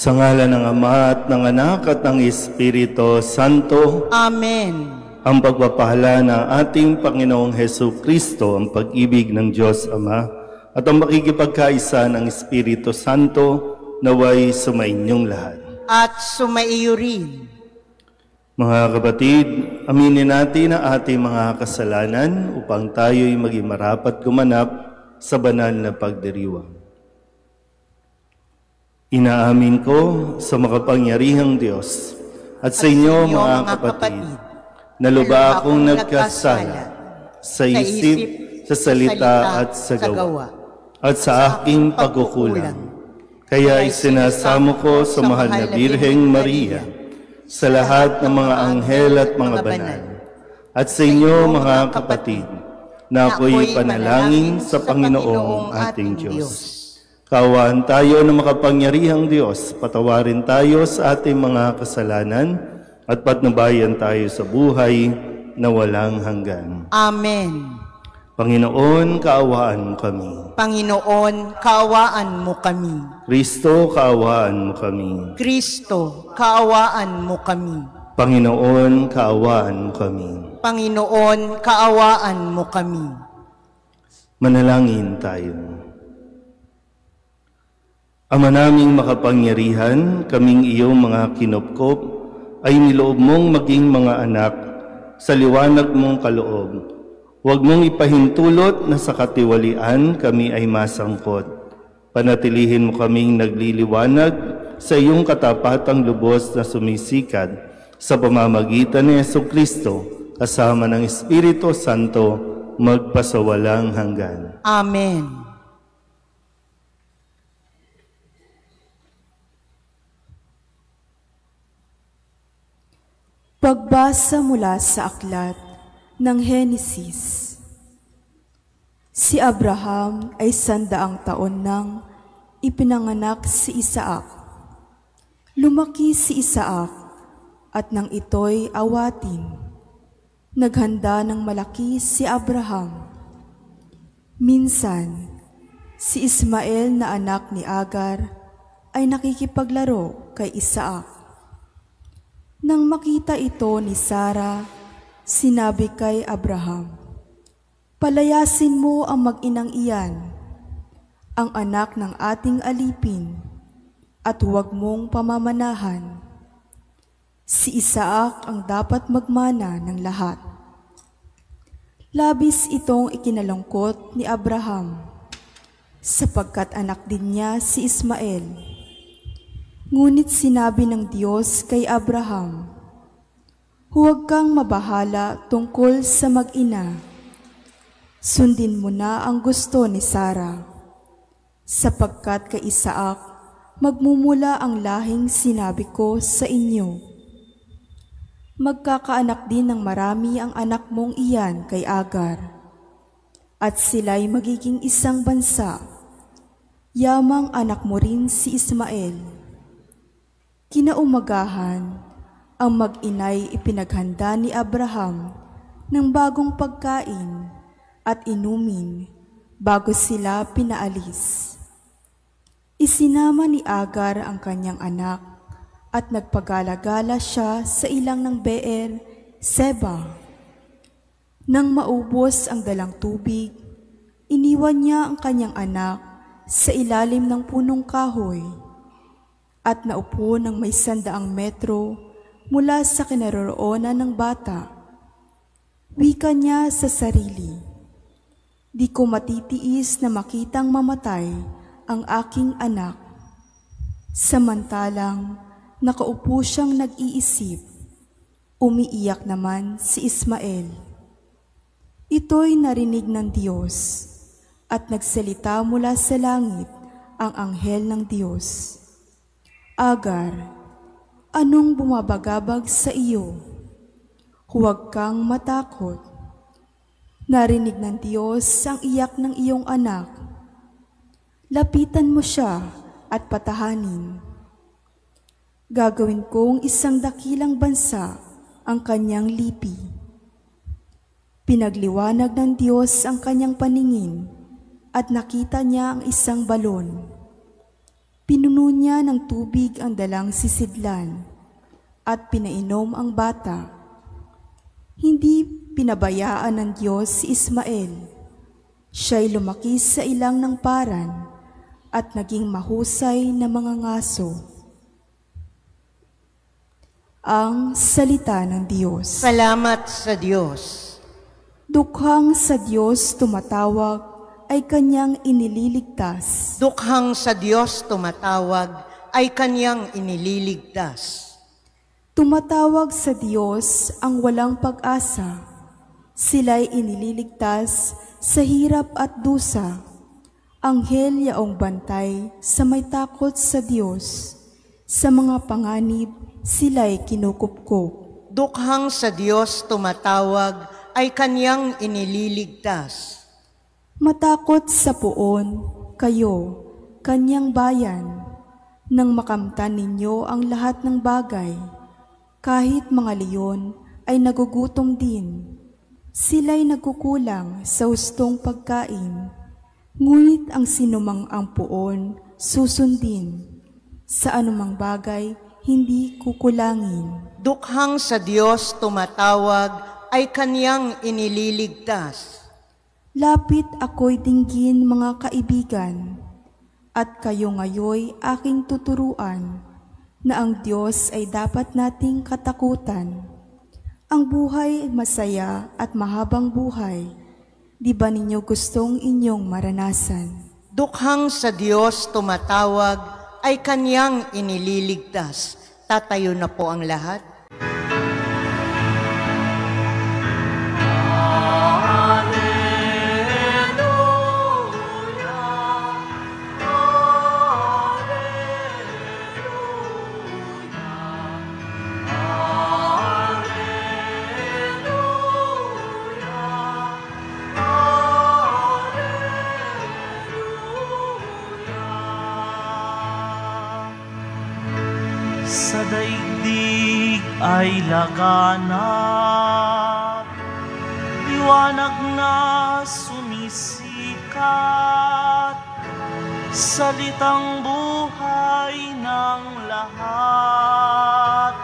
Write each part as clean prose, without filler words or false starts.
Sa ngalan ng Ama at ng Anak at ng Espiritu Santo. Amen. Ang pagpapahala ng ating Panginoong Hesukristo, ang pag-ibig ng Diyos Ama, at ang makikipagkaisa ng Espiritu Santo naway sumainyong lahat. At sumaiyo rin. Mga kapatid, aminin natin ang ating mga kasalanan upang tayo'y maging marapat gumanap sa banal na pagdiriwang. Inaamin ko sa makapangyarihang Diyos at sa inyo mga kapatid, na lubha akong nagkasala sa isip, sa salita at sa gawa, at sa aking pagkukulang. Kaya isinasamo ko sa mahal na Birheng Maria, sa lahat ng mga anghel at mga banal, at sa inyo mga kapatid, na ako'y panalangin sa Panginoong ating Diyos. Kaawaan tayo ng makapangyarihang Diyos, patawarin tayo sa ating mga kasalanan, at patnubayan tayo sa buhay na walang hanggan. Amen. Panginoon, kaawaan mo kami. Panginoon, kaawaan mo kami. Kristo, kaawaan mo kami. Kristo, kaawaan mo kami. Panginoon, kaawaan mo kami. Panginoon, kaawaan mo kami. Manalangin tayo. Ama naming makapangyarihan, kaming iyong mga kinupkop, ay niloob mong maging mga anak sa liwanag mong kaloob. Huwag mong ipahintulot na sa katiwalian kami ay masangkot. Panatilihin mo kaming nagliliwanag sa iyong katapatang lubos na sumisikat sa pamamagitan ni Jesucristo kasama ng Espiritu Santo magpasawalang hanggan. Amen. Pagbasa mula sa aklat ng Henesis. Si Abraham ay 100 taon nang ipinanganak si Isaac. Lumaki si Isaac at nang ito'y awatin, naghanda ng malaki si Abraham. Minsan, si Ismael na anak ni Agar ay nakikipaglaro kay Isaac. Nang makita ito ni Sarah, sinabi kay Abraham, "Palayasin mo ang mag-inang iyan, ang anak ng ating alipin, at huwag mong pamamanahan. Si Isaac ang dapat magmana ng lahat." Labis itong ikinalungkot ni Abraham, sapagkat anak din niya si Ismael. Ngunit sinabi ng Diyos kay Abraham, "Huwag kang mabahala tungkol sa mag-ina. Sundin mo na ang gusto ni Sarah, sapagkat kay Isaac magmumula ang lahing sinabi ko sa inyo. Magkakaanak din ng marami ang anak mong iyan kay Agar, at sila'y magiging isang bansa. Yamang anak mo rin si Ismael." Kinaumagahan, ang mag-inay ipinaghanda ni Abraham ng bagong pagkain at inumin bago sila pinaalis. Isinama ni Agar ang kanyang anak at nagpagala-gala siya sa ilang ng Beer Seba. Nang maubos ang dalang tubig, iniwan niya ang kanyang anak sa ilalim ng punong kahoy at naupo ng may 100 metro mula sa kinaroroonan ng bata. Wika niya sa sarili, "Di ko matitiis na makitang mamatay ang aking anak." Samantalang nakaupo siyang nag-iisip, umiiyak naman si Ismael. Ito'y narinig ng Diyos at nagsalita mula sa langit ang anghel ng Diyos, "Agar, anong bumabagabag sa iyo? Huwag kang matakot. Narinig ng Diyos ang iyak ng iyong anak. Lapitan mo siya at patahanin. Gagawin kong isang dakilang bansa ang kanyang lipi." Pinagliwanag ng Diyos ang kanyang paningin at nakita niya ang isang balon. Pinuno niya ng tubig ang dalang sisidlan at pinainom ang bata. Hindi pinabayaan ng Diyos si Ismael. Siya'y lumaki sa ilang ng paran at naging mahusay na mga ngaso. Ang salita ng Diyos. Salamat sa Diyos. Dukhang sa Diyos tumatawag ay kanyang inililigtas. Dukhang sa Diyos tumatawag ay kanyang inililigtas. Tumatawag sa Diyos ang walang pag-asa. Sila'y inililigtas sa hirap at dusa. Anghel yaong bantay sa may takot sa Diyos. Sa mga panganib, sila'y kinukupkup. Dukhang sa Diyos tumatawag ay kanyang inililigtas. Matakot sa puon, kayo, kanyang bayan, nang makamtan ninyo ang lahat ng bagay. Kahit mga leon ay nagugutom din. Sila'y nagkukulang sa hustong pagkain. Ngunit ang sinumang ang puon, susundin. Sa anumang bagay, hindi kukulangin. Dukhang sa Diyos tumatawag ay kanyang inililigtas. Lapit ako'y dinggin mga kaibigan, at kayo ngayoy aking tuturuan, na ang Diyos ay dapat nating katakutan. Ang buhay masaya at mahabang buhay, di ba ninyo gustong inyong maranasan? Dukhang sa Diyos tumatawag ay kanyang inililigtas. Tatayo na po ang lahat. Sa daigdig ay laganap, liwanag na sumisikat, salitang buhay ng lahat.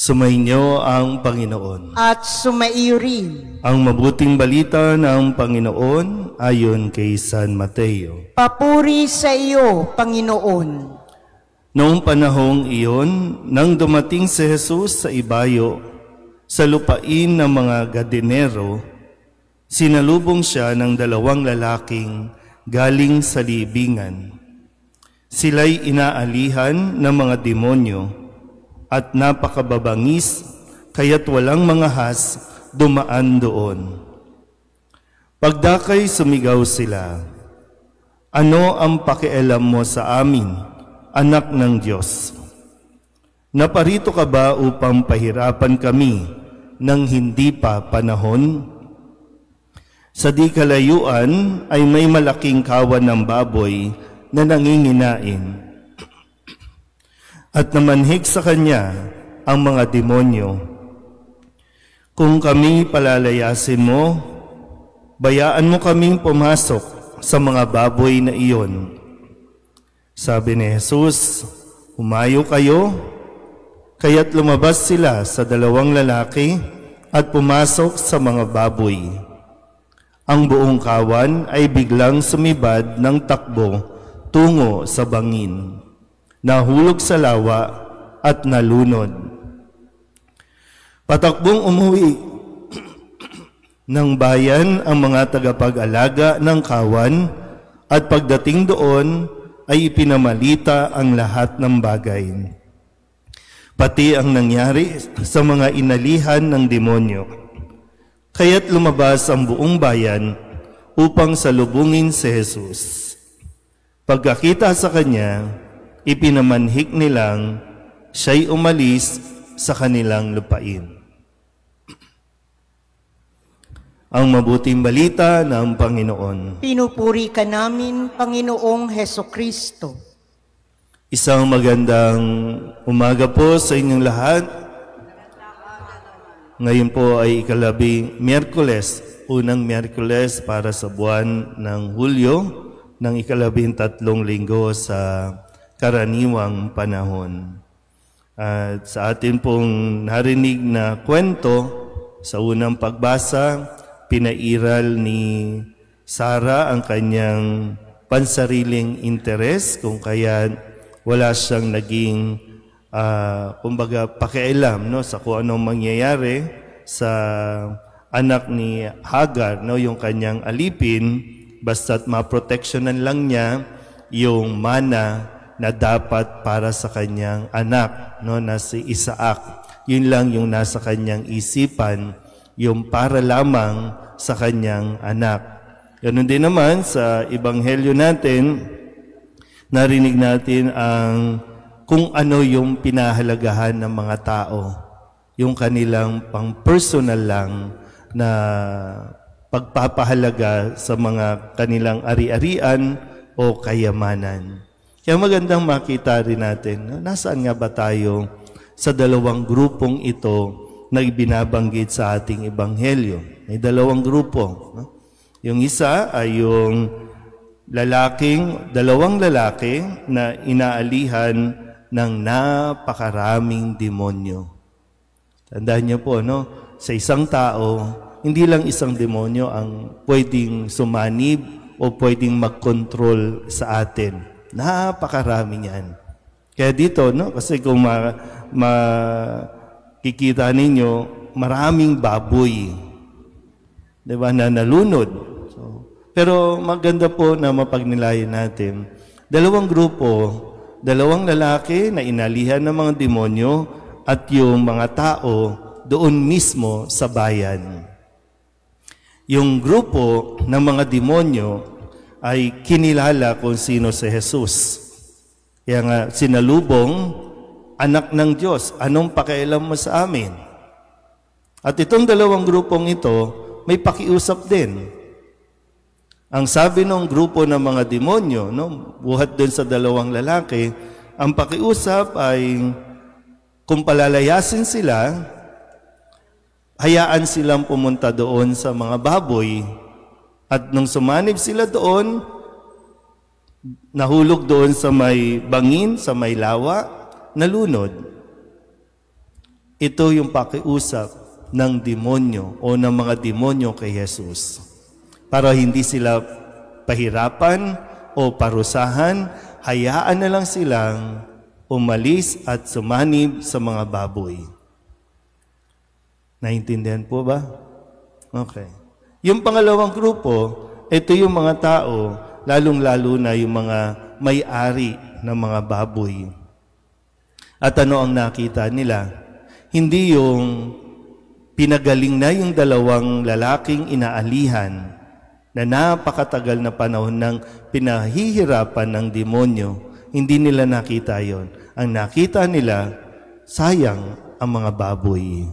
Sumainyo ang Panginoon. At sumaiyo rin. Ang mabuting balita ng Panginoon ayon kay San Mateo. Papuri sa iyo, Panginoon. Noong panahong iyon, nang dumating si Jesus sa ibayo, sa lupain ng mga Gadenero, sinalubong siya ng 2 lalaking galing sa libingan. Sila'y inaalihan ng mga demonyo, at napakababangis, kaya't walang mga has dumaan doon. Pagdakay sumigaw sila, "Ano ang pakialam mo sa amin, anak ng Diyos? Naparito ka ba upang pahirapan kami ng hindi pa panahon?" Sa di kalayuan ay may malaking kawan ng baboy na nanginginain. At namanhik sa kanya ang mga demonyo. "Kung kami palalayasin mo, bayaan mo kaming pumasok sa mga baboy na iyon." Sabi ni Jesus, "Humayo kayo." Kaya't lumabas sila sa 2 lalaki at pumasok sa mga baboy. Ang buong kawan ay biglang sumibad ng takbo tungo sa bangin. Nahulog sa lawa at nalunod. Patakbong umuwi ng bayan ang mga tagapag-alaga ng kawan, at pagdating doon ay ipinamalita ang lahat ng bagay, pati ang nangyari sa mga inalihan ng demonyo. Kaya't lumabas ang buong bayan upang salubungin si Jesus. Pagkakita sa kanya, ipinamanhik nilang siya'y umalis sa kanilang lupain. Ang mabuting balita ng Panginoon. Pinupuri ka namin, Panginoong Hesukristo. Isang magandang umaga po sa inyong lahat. Ngayon po ay ikalabing Miyerkules, unang Miyerkules para sa buwan ng Hulyo, ng ikalabing-tatlong linggo sa karaniwang panahon. At sa atin pong narinig na kwento, sa unang pagbasa, pinairal ni Sarah ang kanyang pansariling interes, kung kaya wala siyang naging kumbaga pakialam, no, sa kung anong mangyayari sa anak ni Hagar, no, yung kanyang alipin, basta't maproteksyonan lang niya yung mana na dapat para sa kanyang anak, no, na si Isaac. Yun lang yung nasa kanyang isipan, yung para lamang sa kanyang anak. Ganun din naman sa ebanghelyo natin, narinig natin ang kung ano yung pinahalagahan ng mga tao, yung kanilang pang-personal lang na pagpapahalaga sa mga kanilang ari-arian o kayamanan. Kaya magandang makita rin natin, nasaan nga ba tayo sa dalawang grupong ito na ibinabanggit sa ating ebanghelyo. May dalawang grupo. No? Yung isa ay yung dalawang lalaki na inaalihan ng napakaraming demonyo. Tandaan niyo po, no? Sa isang tao, hindi lang isang demonyo ang pwedeng sumanib o pwedeng mag-control sa atin. Napakarami niyan. Kaya dito, no? Kasi kung kikita ninyo, maraming baboy, diba, na nalunod. Pero maganda po na mapagnilayan natin. Dalawang grupo, dalawang lalaki na inalihan ng mga demonyo at yung mga tao doon mismo sa bayan. Yung grupo ng mga demonyo ay kinilala kung sino si Jesus. Kaya nga sinalubong, anak ng Diyos, anong pakialam mo sa amin? At itong dalawang grupong ito, may pakiusap din. Ang sabi ng grupo ng mga demonyo, no, buhat din sa dalawang lalaki, ang pakiusap ay kung palalayasin sila, hayaan silang pumunta doon sa mga baboy. At nung sumanib sila doon, nahulog doon sa may bangin, sa may lawa, nalunod. Ito yung pakiusap ng demonyo o ng mga demonyo kay Jesus. Para hindi sila pahirapan o parusahan, hayaan na lang silang umalis at sumanib sa mga baboy. Naintindihan po ba? Okay. Yung pangalawang grupo, ito yung mga tao, lalong-lalo na yung mga may-ari ng mga baboy. At ano ang nakita nila? Hindi yung pinagaling na yung dalawang lalaking inaalihan na napakatagal na panahon ng pinahihirapan ng demonyo. Hindi nila nakita yon. Ang nakita nila, sayang ang mga baboy.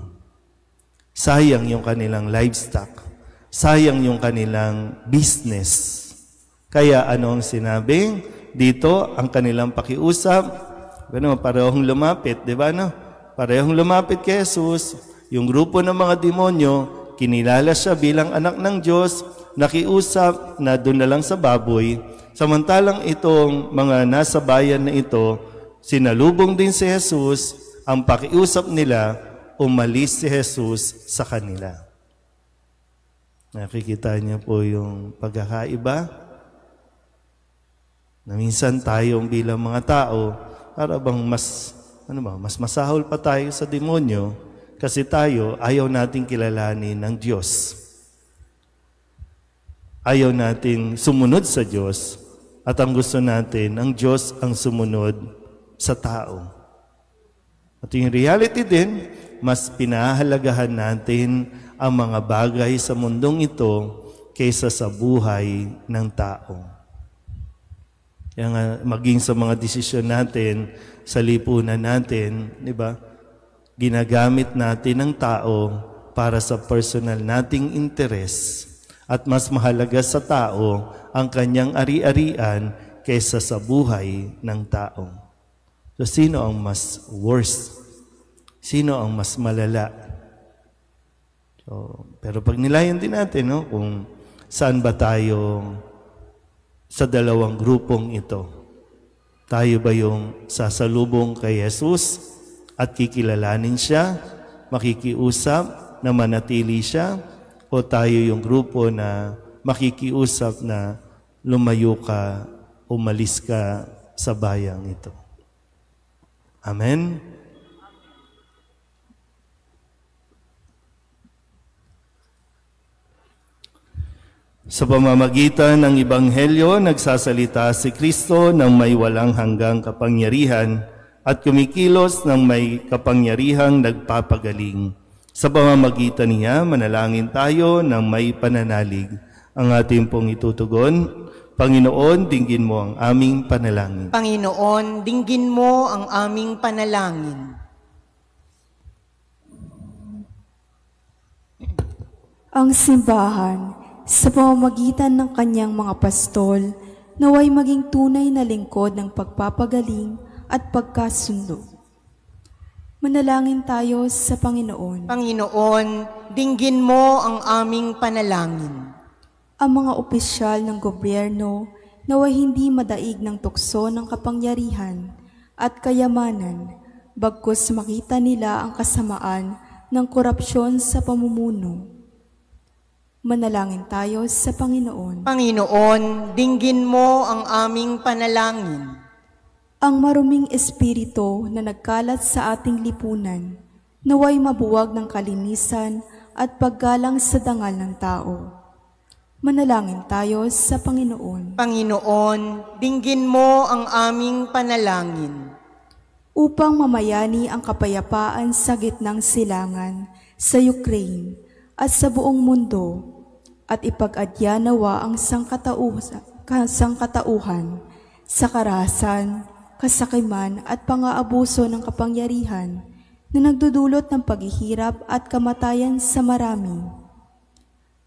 Sayang yung kanilang livestock. Sayang yung kanilang business. Kaya ano ang sinabi? Dito, ang kanilang pakiusap, parehong lumapit, di ba? No? Parehong lumapit kay Jesus. Yung grupo ng mga demonyo, kinilala siya bilang anak ng Diyos, nakiusap na doon na lang sa baboy. Samantalang itong mga nasa bayan na ito, sinalubong din si Jesus, ang pakiusap nila, umalis si Jesus sa kanila. Nakikita niyo po yung pagkakaiba? Na minsan tayong bilang mga tao, para bang mas masahol pa tayo sa demonyo kasi tayo ayaw nating kilalanin ng Diyos. Ayaw nating sumunod sa Diyos at ang gusto natin, ang Diyos ang sumunod sa tao. At yung reality din, mas pinahalagahan natin ang mga bagay sa mundong ito kaysa sa buhay ng tao. Kaya nga, maging sa mga desisyon natin, sa lipunan natin, di ba? ginagamit natin ng tao para sa personal nating interes at mas mahalaga sa tao ang kanyang ari-arian kaysa sa buhay ng tao. So, sino ang mas worst? Sino ang mas malala? So, pero pag nilayan din natin, no, kung saan ba tayo sa dalawang grupong ito. Tayo ba yung sasalubong kay Jesus at kikilalanin siya, makikiusap na manatili siya, o tayo yung grupo na makikiusap na lumayo ka, umalis ka sa bayang ito. Amen? Sa pamamagitan ng Ebanghelyo, nagsasalita si Kristo ng may walang hanggang kapangyarihan at kumikilos ng may kapangyarihang nagpapagaling. Sa pamamagitan niya, manalangin tayo ng may pananalig. Ang ating pong itutugon, Panginoon, dinggin mo ang aming panalangin. Panginoon, dinggin mo ang aming panalangin. Ang simbahan, sa pamamagitan ng kanyang mga pastol, naway maging tunay na lingkod ng pagpapagaling at pagkasundo. Manalangin tayo sa Panginoon. Panginoon, dinggin mo ang aming panalangin. Ang mga opisyal ng gobyerno naway hindi madaig ng tukso ng kapangyarihan at kayamanan, bagkus makita nila ang kasamaan ng korupsyon sa pamumuno. Manalangin tayo sa Panginoon. Panginoon, dinggin mo ang aming panalangin. Ang maruming espiritu na nagkalat sa ating lipunan, naway mabuwag ng kalinisan at paggalang sa dangal ng tao. Manalangin tayo sa Panginoon. Panginoon, dinggin mo ang aming panalangin. Upang mamayani ang kapayapaan sa gitnang silangan sa Ukraine at sa buong mundo, at ipag-adya nawa ang sangkatauhan sa karahasan, kasakiman at pang-aabuso ng kapangyarihan na nagdudulot ng paghihirap at kamatayan sa marami.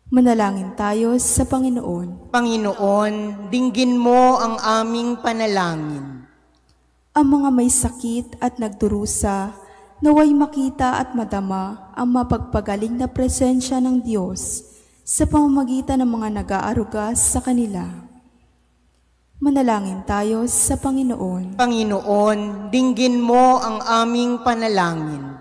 Manalangin tayo sa Panginoon. Panginoon, dinggin mo ang aming panalangin. Ang mga may sakit at nagdurusa, naway makita at madama ang mapagpagaling na presensya ng Diyos sa pamamagitan ng mga nag-aaruga sa kanila. Manalangin tayo sa Panginoon. Panginoon, dinggin mo ang aming panalangin.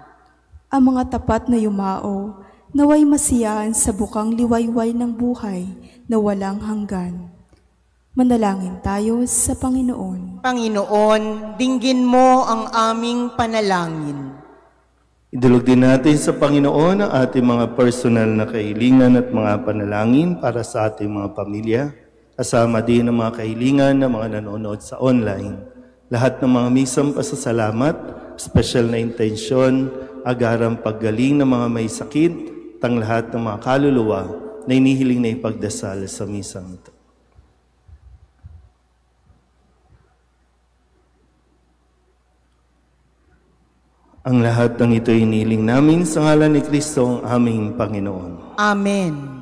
Ang mga tapat na yumao, naway masiyahan sa bukang liwayway ng buhay na walang hanggan. Manalangin tayo sa Panginoon. Panginoon, dinggin mo ang aming panalangin. Idulog din natin sa Panginoon ang ating mga personal na kahilingan at mga panalangin para sa ating mga pamilya, kasama din ang mga kahilingan ng mga nanonood sa online. Lahat ng mga misang pasasalamat, special na intensyon, agarang paggaling ng mga may sakit, tang lahat ng mga kaluluwa na inihiling na ipagdasal sa misang ito. Ang lahat ng ito inihiling namin sa ngalan ni Kristo, ang aming Panginoon. Amen.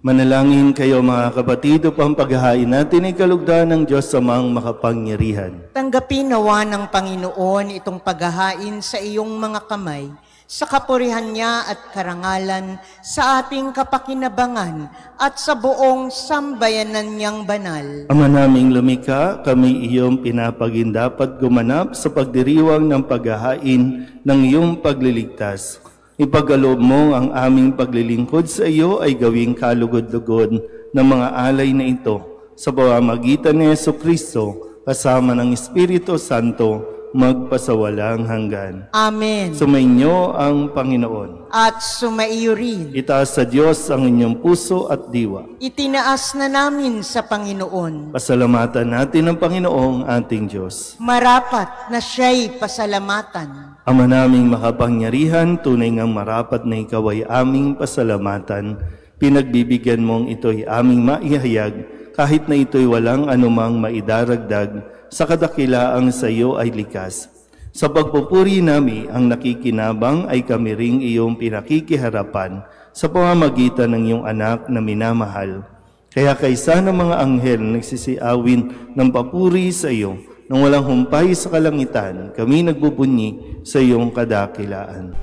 Manalangin kayo mga kapatid upang paghahain natin ay kalugdan ng Diyos Amang makapangyarihan. Tanggapin nawa ng Panginoon itong paghahain sa iyong mga kamay, sa kapurihan niya at karangalan, sa ating kapakinabangan at sa buong sambayanan niyang banal. Ama naming lumikha, kami iyong pinapagindapat gumanap sa pagdiriwang ng paghahain ng iyong pagliligtas. Ipagkaloob mo ang aming paglilingkod sa iyo ay gawing kalugod-lugod ng mga alay na ito sa pamamagitan ni Jesucristo kasama ng Espiritu Santo magpasawalang hanggan. Amen. Sumainyo ang Panginoon. At sumaiyo rin. Itaas sa Diyos ang inyong puso at diwa. Itinaas na namin sa Panginoon. Pasalamatan natin ang Panginoong ating Diyos. Marapat na siya'y pasalamatan. Ama naming makapangyarihan, tunay ngang marapat na ikaw ay aming pasalamatan. Pinagbibigyan mong ito'y aming maihayag, kahit na ito'y walang anumang maidaragdag, sa kadakilaang sa iyo ay likas. Sa pagpupuri nami, ang nakikinabang ay kami ring iyong pinakikiharapan sa pamamagitan ng iyong anak na minamahal. Kaya kaysa ng mga anghel nagsisiawin ng papuri sa iyo, nang walang humpay sa kalangitan, kami nagbubunyi sa iyong kadakilaan.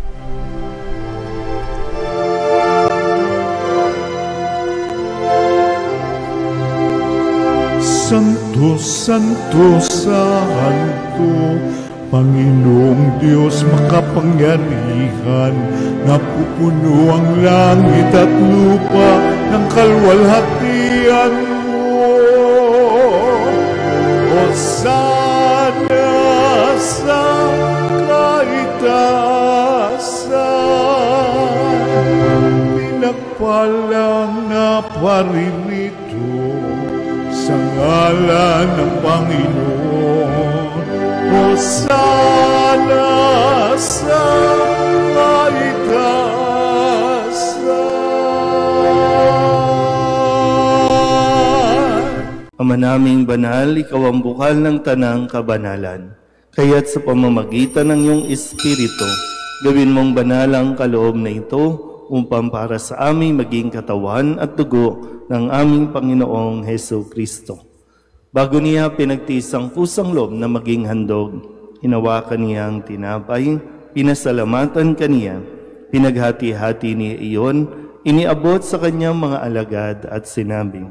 Santo, Santo, Santo, Panginoong Diyos makapangyarihan, napupuno ang langit at lupa ng kalwalhatian mo. Hosana sa kaitaasan, pinagpalang na paririto sa ngalan ng Panginoon. Hosana sa kaitaasan. Ama naming banal, ikaw ang bukal ng tanang kabanalan. Kaya't sa pamamagitan ng iyong Espiritu, gawin mong banal ang kaloob na ito upang para sa aming maging katawan at dugo ng aming Panginoong Jesucristo. Bago niya pinagtiis ang pusang loob na maging handog, hinawakan niya ang tinapay, pinasalamatan kaniya, pinaghati-hati niya iyon, iniabot sa kanyang mga alagad at sinabi,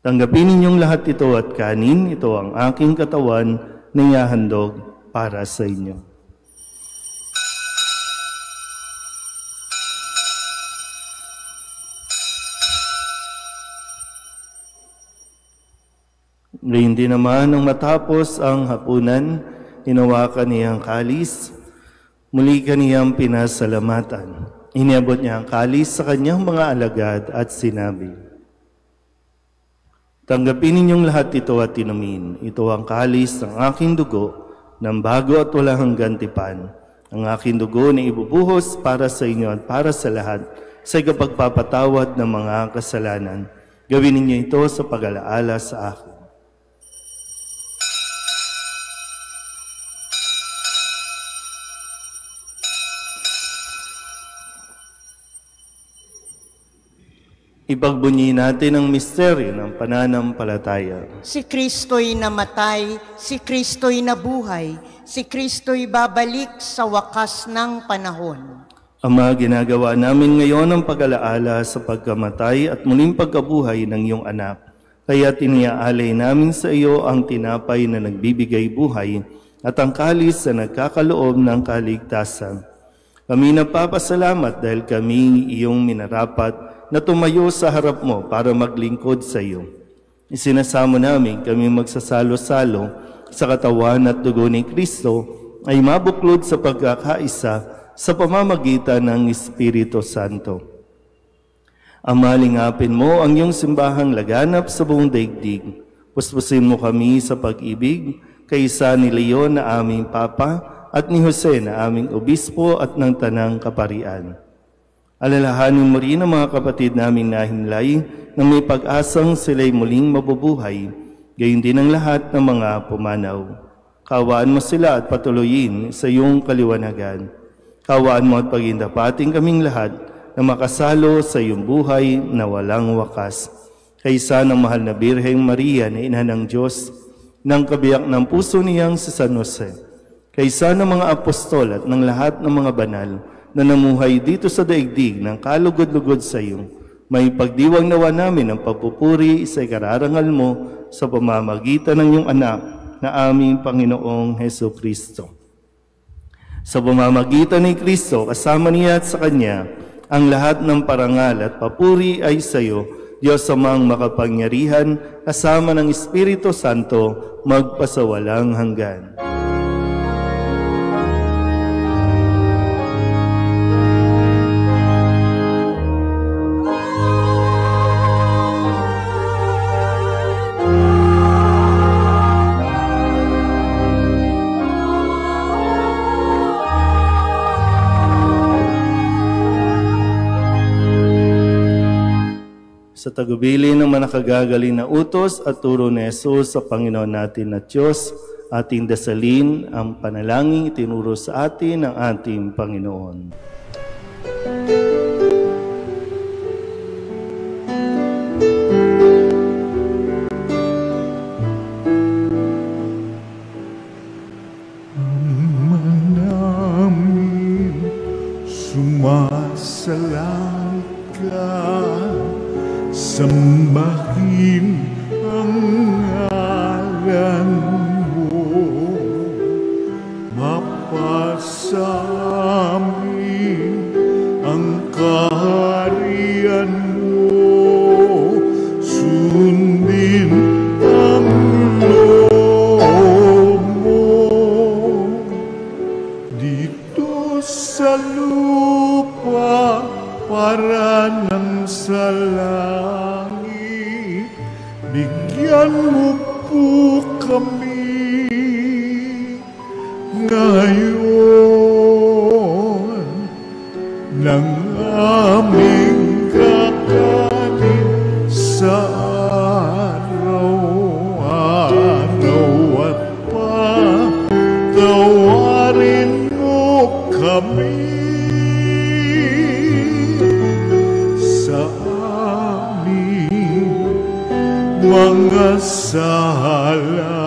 "Tanggapin ninyong lahat ito at kanin, ito ang aking katawan na ihahandog para sa inyo." Ngayon din naman, nang matapos ang hapunan, hinawakan niya ang kalis, muli kaniyang pinasalamatan. Iniabot niya ang kalis sa kanyang mga alagad at sinabi, "Tanggapin ninyong lahat ito at inumin. Ito ang kalis ng aking dugo, ng bago at walang hanggang tipan. Ang aking dugo na ibubuhos para sa inyo at para sa lahat sa ikapagpapatawad ng mga kasalanan. Gawin ninyo ito sa pag-alaala sa akin." Ipagbunyi natin ang misteryo ng pananampalataya. Si Kristo'y namatay, si Kristo'y nabuhay, si Kristo'y babalik sa wakas ng panahon. Ama, ginagawa namin ngayon ang pag-alaala sa pagkamatay at muling pagkabuhay ng iyong anak. Kaya tiniaalay namin sa iyo ang tinapay na nagbibigay buhay at ang kalis na nagkakaloob ng kaligtasan. Kami nagpapasalamat dahil kami iyong minarapat na tumayo sa harap mo para maglingkod sa iyo. Isinasamo namin kami magsasalo-salo sa katawan at dugo ni Kristo ay mabuklod sa pagkakaisa sa pamamagitan ng Espiritu Santo. Ama, lingapin mo ang iyong simbahang laganap sa buong daigdig. Puspusin mo kami sa pag-ibig, kaysa ni Leon na aming Papa at ni Jose na aming Obispo at ng Tanang Kaparian. Alalahanin mo rin ang mga kapatid naming nahimlay na may pag-asang sila'y muling mabubuhay, gayon din ang lahat ng mga pumanaw. Kawaan mo sila at patuloyin sa iyong kaliwanagan. Kawaan mo at pagindapating kaming lahat na makasalo sa iyong buhay na walang wakas. Kaysa ng mahal na Birheng Maria na Ina ng Diyos, ng kabiyak ng puso niyang si San Jose, kaysa ng mga apostol at ng lahat ng mga banal na namuhay dito sa daigdig ng kalugod-lugod sa iyo, may pagdiwang nawa namin ang pagpupuri sa ikararangal mo sa pamamagitan ng iyong anak na aming Panginoong Heso Kristo. Sa pamamagitan ni Kristo, kasama niya at sa Kanya, ang lahat ng parangal at papuri ay sa iyo, Diyos Amang makapangyarihan, kasama ng Espiritu Santo, magpasawalang hanggan. Sa tagubili ng manakagagaling na utos at turo ni Jesus sa Panginoon natin na Diyos, ating dasalin ang panalangin itinuro sa atin ng ating Panginoon. Ama namin, sumasalang ka, sambahin ang ngalan mo, mapasa amin ang kaharian mo, sundin ang loob mo, dito sa lupa para ng sa langit. Bigyan mo po kami ngayon ng aming kakanin sa araw-araw at patawarin mo kami mga sala,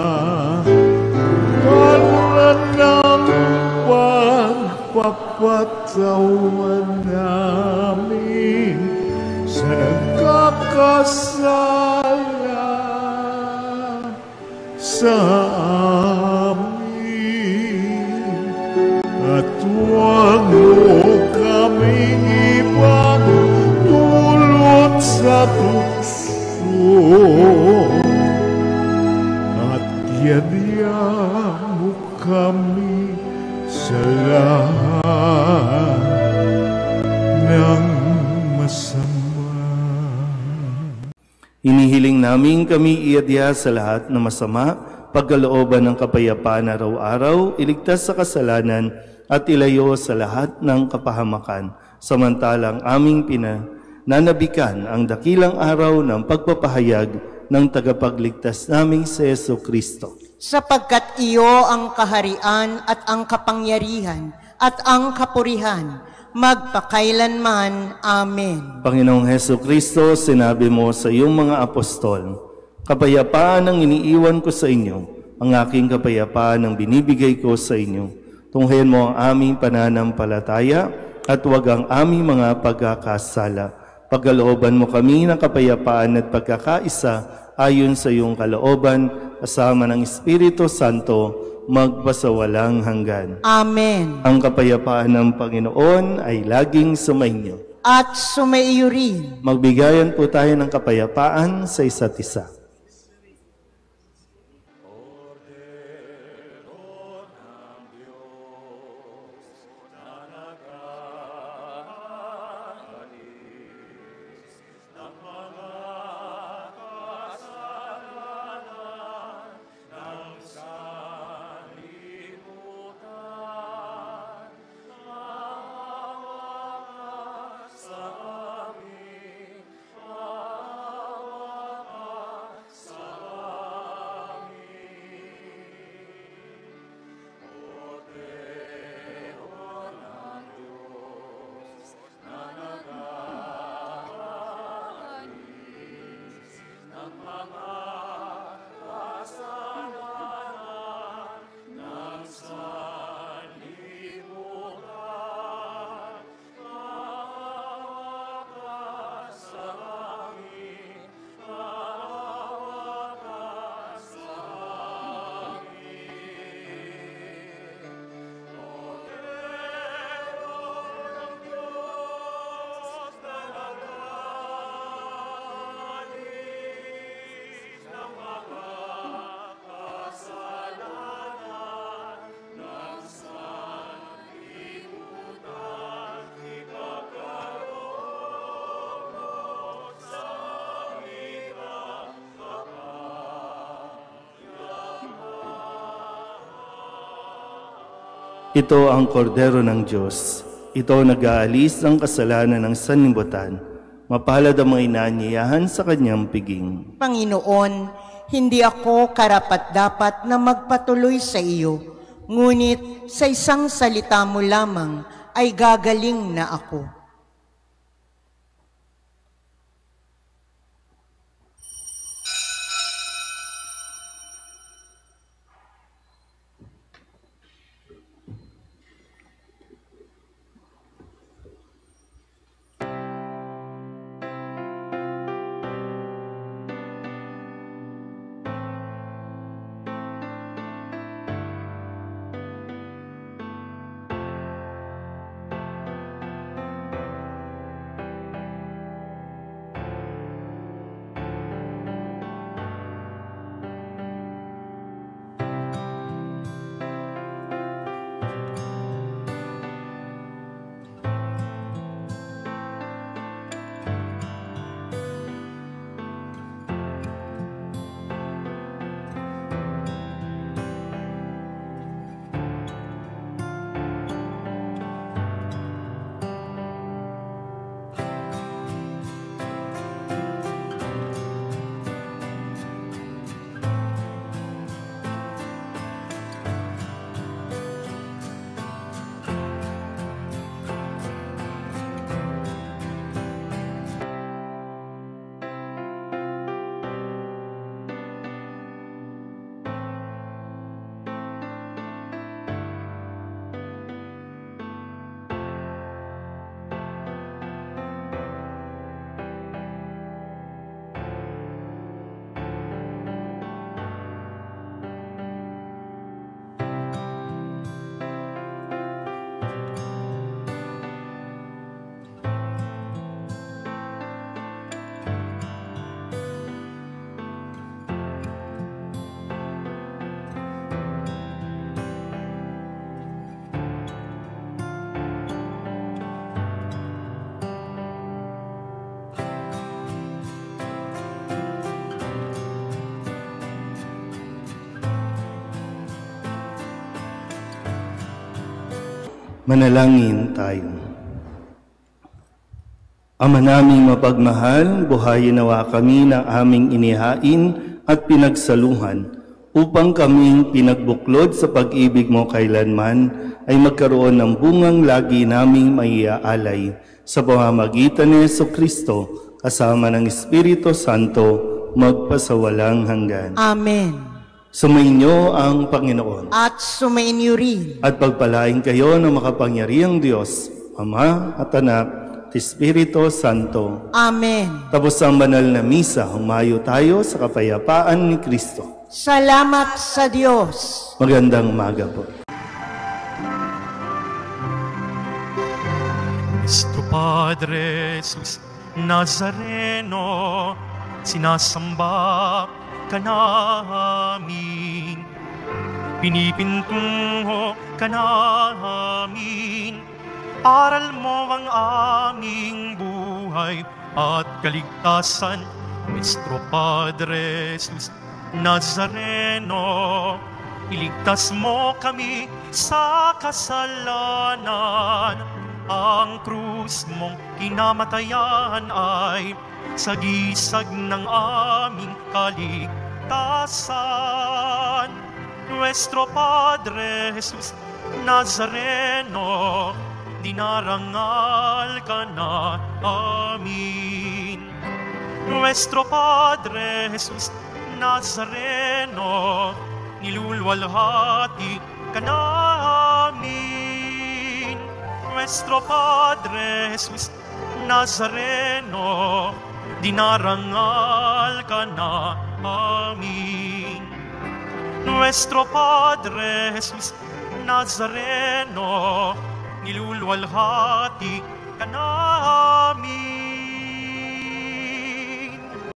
para ng pagpapatawan namin sa nagkakasala sa amin, at huwag mo kaming ipagdulot sa tukso, at yadya mo kami sa lahat ng masama. Hinihiling namin kami iadya sa lahat ng masama, pagkalooban ng kapayapaan araw-araw, iligtas sa kasalanan at ilayo sa lahat ng kapahamakan, samantalang aming nananabikan ang dakilang araw ng pagpapahayag ng tagapagligtas naming si Heso Kristo. Sapagkat iyo ang kaharian at ang kapangyarihan at ang kapurihan, magpakailanman. Amen. Panginoong Heso Kristo, sinabi mo sa iyong mga apostol, kapayapaan ang iniiwan ko sa inyo, ang aking kapayapaan ang binibigay ko sa inyo. Tunghayan mo ang aming pananampalataya at huwag ang aming mga pagkakasala. Pagkalooban mo kami ng kapayapaan at pagkakaisa ayon sa iyong kalooban, kasama ng Espiritu Santo, magpasawalang hanggan. Amen. Ang kapayapaan ng Panginoon ay laging sumainyo. At sumaiyo rin. Magbigayan po tayo ng kapayapaan sa isa't isa. Ito ang kordero ng Diyos. Ito nag-aalis ng kasalanan ng sanlibutan. Mapalad ang mga inaanyayahan sa kanyang piging. Panginoon, hindi ako karapat-dapat na magpatuloy sa iyo, ngunit sa isang salita mo lamang ay gagaling na ako. Manalangin tayo. Ama naming mapagmahal, buhayin nawa kami ng aming inihain at pinagsaluhan upang kaming pinagbuklod sa pag-ibig mo kailanman ay magkaroon ng bungang lagi naming maiaalay sa pamamagitan ni Jesucristo kasama ng Espiritu Santo magpasawalang hanggan. Amen. Sumainyo ang Panginoon. At sumainyo rin. At pagpalain kayo ng makapangyarihang Diyos, Ama at Anak at Espiritu Santo. Amen. Tapos ang banal na misa, humayo tayo sa kapayapaan ni Kristo. Salamat sa Diyos. Magandang umaga po. Cristo Padre Jesus Nazareno, sinasamba ka namin, pinipintungo ka namin, aral mo ang aming buhay at kaligtasan, Nuestro Padre Jesus Nazareno, iligtas mo kami sa kasalanan, ang krus mong kinamatayan ay sagisag ng aming kaligtasan. Nuestro Padre Jesus Nazareno, dinarangal ka na amin. Nuestro Padre Jesus Nazareno, nilulwalhati ka na amin. Nuestro Padre Jesus Nazareno, dinarangal ka na amin. Nuestro Padre Jesus Nazareno, nilulwalhati ka na amin.